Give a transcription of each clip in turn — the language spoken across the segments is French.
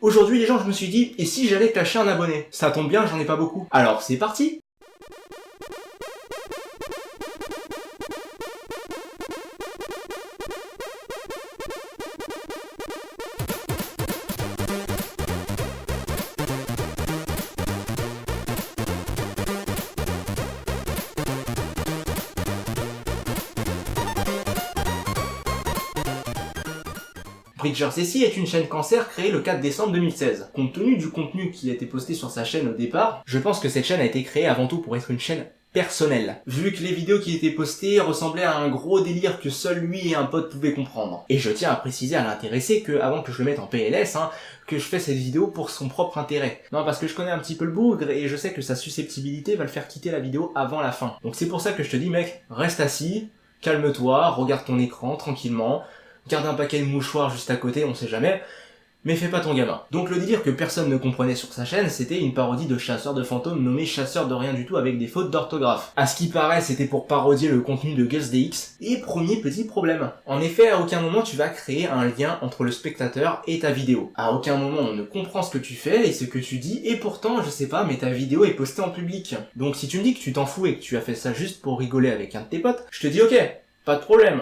Aujourd'hui les gens, je me suis dit, et si j'allais clasher un abonné? Ça tombe bien, j'en ai pas beaucoup. Alors c'est parti! Bridger Ceci est une chaîne cancer créée le 4 décembre 2016. Compte tenu du contenu qui a été posté sur sa chaîne au départ, je pense que cette chaîne a été créée avant tout pour être une chaîne personnelle, vu que les vidéos qui étaient postées ressemblaient à un gros délire que seul lui et un pote pouvaient comprendre. Et je tiens à préciser à l'intéressé que, avant que je le mette en PLS, que je fais cette vidéo pour son propre intérêt. Non, parce que je connais un petit peu le bougre et je sais que sa susceptibilité va le faire quitter la vidéo avant la fin. Donc c'est pour ça que je te dis mec, reste assis, calme-toi, regarde ton écran tranquillement, garde un paquet de mouchoirs juste à côté, on sait jamais, mais fais pas ton gamin. Donc le délire que personne ne comprenait sur sa chaîne, c'était une parodie de chasseur de fantômes nommé chasseur de rien du tout avec des fautes d'orthographe. À ce qui paraît, c'était pour parodier le contenu de GuzzDX. Et premier petit problème. En effet, à aucun moment tu vas créer un lien entre le spectateur et ta vidéo. À aucun moment on ne comprend ce que tu fais et ce que tu dis, et pourtant, je sais pas, mais ta vidéo est postée en public. Donc si tu me dis que tu t'en fous et que tu as fait ça juste pour rigoler avec un de tes potes, je te dis ok, pas de problème.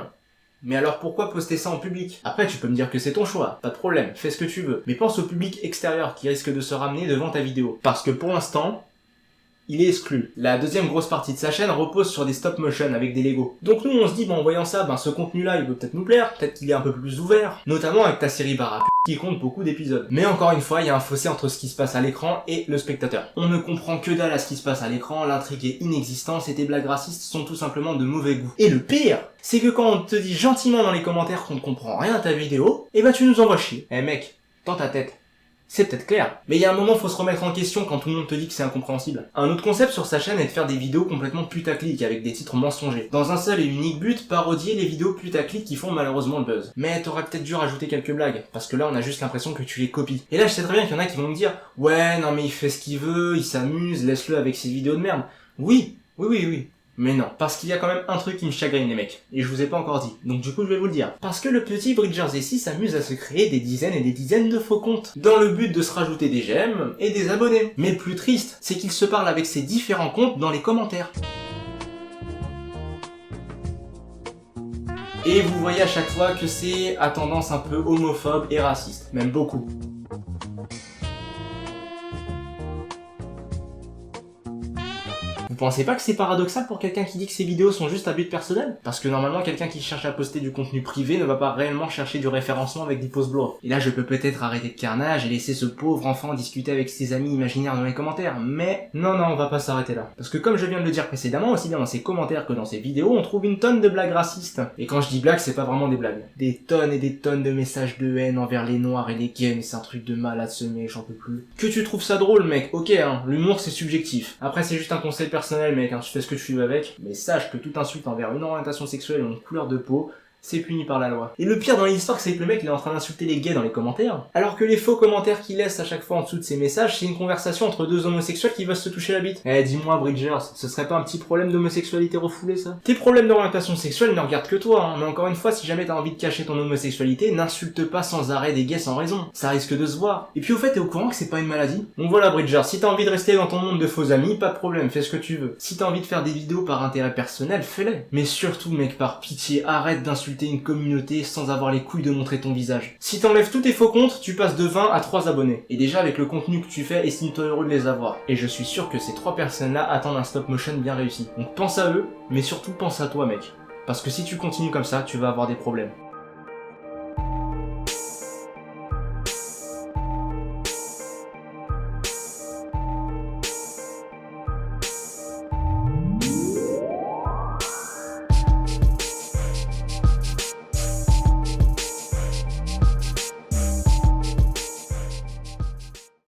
Mais alors pourquoi poster ça en public? Après tu peux me dire que c'est ton choix, pas de problème, fais ce que tu veux. Mais pense au public extérieur qui risque de se ramener devant ta vidéo. Parce que pour l'instant, il est exclu. La deuxième grosse partie de sa chaîne repose sur des stop motion avec des Lego. Donc nous on se dit, en voyant ça, ce contenu là il peut peut-être nous plaire, peut-être qu'il est un peu plus ouvert, notamment avec ta série Barra qui compte beaucoup d'épisodes. Mais encore une fois, il y a un fossé entre ce qui se passe à l'écran et le spectateur. On ne comprend que dalle à ce qui se passe à l'écran, l'intrigue est inexistante et tes blagues racistes sont tout simplement de mauvais goût. Et le pire, c'est que quand on te dit gentiment dans les commentaires qu'on ne comprend rien à ta vidéo, tu nous envoies chier. Eh mec, dans ta tête. C'est peut-être clair. Mais il y a un moment, faut se remettre en question quand tout le monde te dit que c'est incompréhensible. Un autre concept sur sa chaîne est de faire des vidéos complètement putaclic avec des titres mensongers. Dans un seul et unique but, parodier les vidéos putaclic qui font malheureusement le buzz. Mais t'aurais peut-être dû rajouter quelques blagues, parce que là on a juste l'impression que tu les copies. Et là je sais très bien qu'il y en a qui vont me dire « Ouais, non mais il fait ce qu'il veut, il s'amuse, laisse-le avec ses vidéos de merde. » Oui. Mais non, parce qu'il y a quand même un truc qui me chagrine les mecs, et je vous ai pas encore dit, donc du coup je vais vous le dire. Parce que le petit Bridger Ceci s'amuse à se créer des dizaines et des dizaines de faux comptes, dans le but de se rajouter des j'aime et des abonnés. Mais le plus triste, c'est qu'il se parle avec ses différents comptes dans les commentaires. Et vous voyez à chaque fois que c'est à tendance un peu homophobe et raciste, même beaucoup. Vous pensez pas que c'est paradoxal pour quelqu'un qui dit que ses vidéos sont juste à but personnel? Parce que normalement, quelqu'un qui cherche à poster du contenu privé ne va pas réellement chercher du référencement avec des posts blow. Et là, je peux peut-être arrêter de carnage et laisser ce pauvre enfant discuter avec ses amis imaginaires dans les commentaires, mais non, on va pas s'arrêter là. Parce que comme je viens de le dire précédemment, aussi bien dans ses commentaires que dans ses vidéos, on trouve une tonne de blagues racistes. Et quand je dis blagues, c'est pas vraiment des blagues. Des tonnes et des tonnes de messages de haine envers les noirs et les gays, mais c'est un truc de malade ce mec, j'en peux plus. Que tu trouves ça drôle, mec, ok, l'humour c'est subjectif. Après, c'est juste un conseil personnel, mec, tu fais ce que tu veux avec, mais sache que toute insulte envers une orientation sexuelle ou une couleur de peau, c'est puni par la loi. Et le pire dans l'histoire, c'est que le mec il est en train d'insulter les gays dans les commentaires, alors que les faux commentaires qu'il laisse à chaque fois en dessous de ses messages, c'est une conversation entre deux homosexuels qui veulent se toucher la bite. Eh, dis-moi Bridger, ce serait pas un petit problème d'homosexualité refoulée ça? Tes problèmes d'orientation sexuelle ne regardent que toi, mais encore une fois, si jamais t'as envie de cacher ton homosexualité, n'insulte pas sans arrêt des gays sans raison. Ça risque de se voir. Et puis au fait, t'es au courant que c'est pas une maladie? Donc voilà Bridger, si t'as envie de rester dans ton monde de faux amis, pas de problème, fais ce que tu veux. Si t'as envie de faire des vidéos par intérêt personnel, fais-les. Mais surtout mec, par pitié, arrête d'insulter une communauté sans avoir les couilles de montrer ton visage. Si t'enlèves tous tes faux comptes, tu passes de 20 à 3 abonnés. Et déjà avec le contenu que tu fais, estime-toi heureux de les avoir. Et je suis sûr que ces 3 personnes-là attendent un stop motion bien réussi. Donc pense à eux, mais surtout pense à toi mec. Parce que si tu continues comme ça, tu vas avoir des problèmes.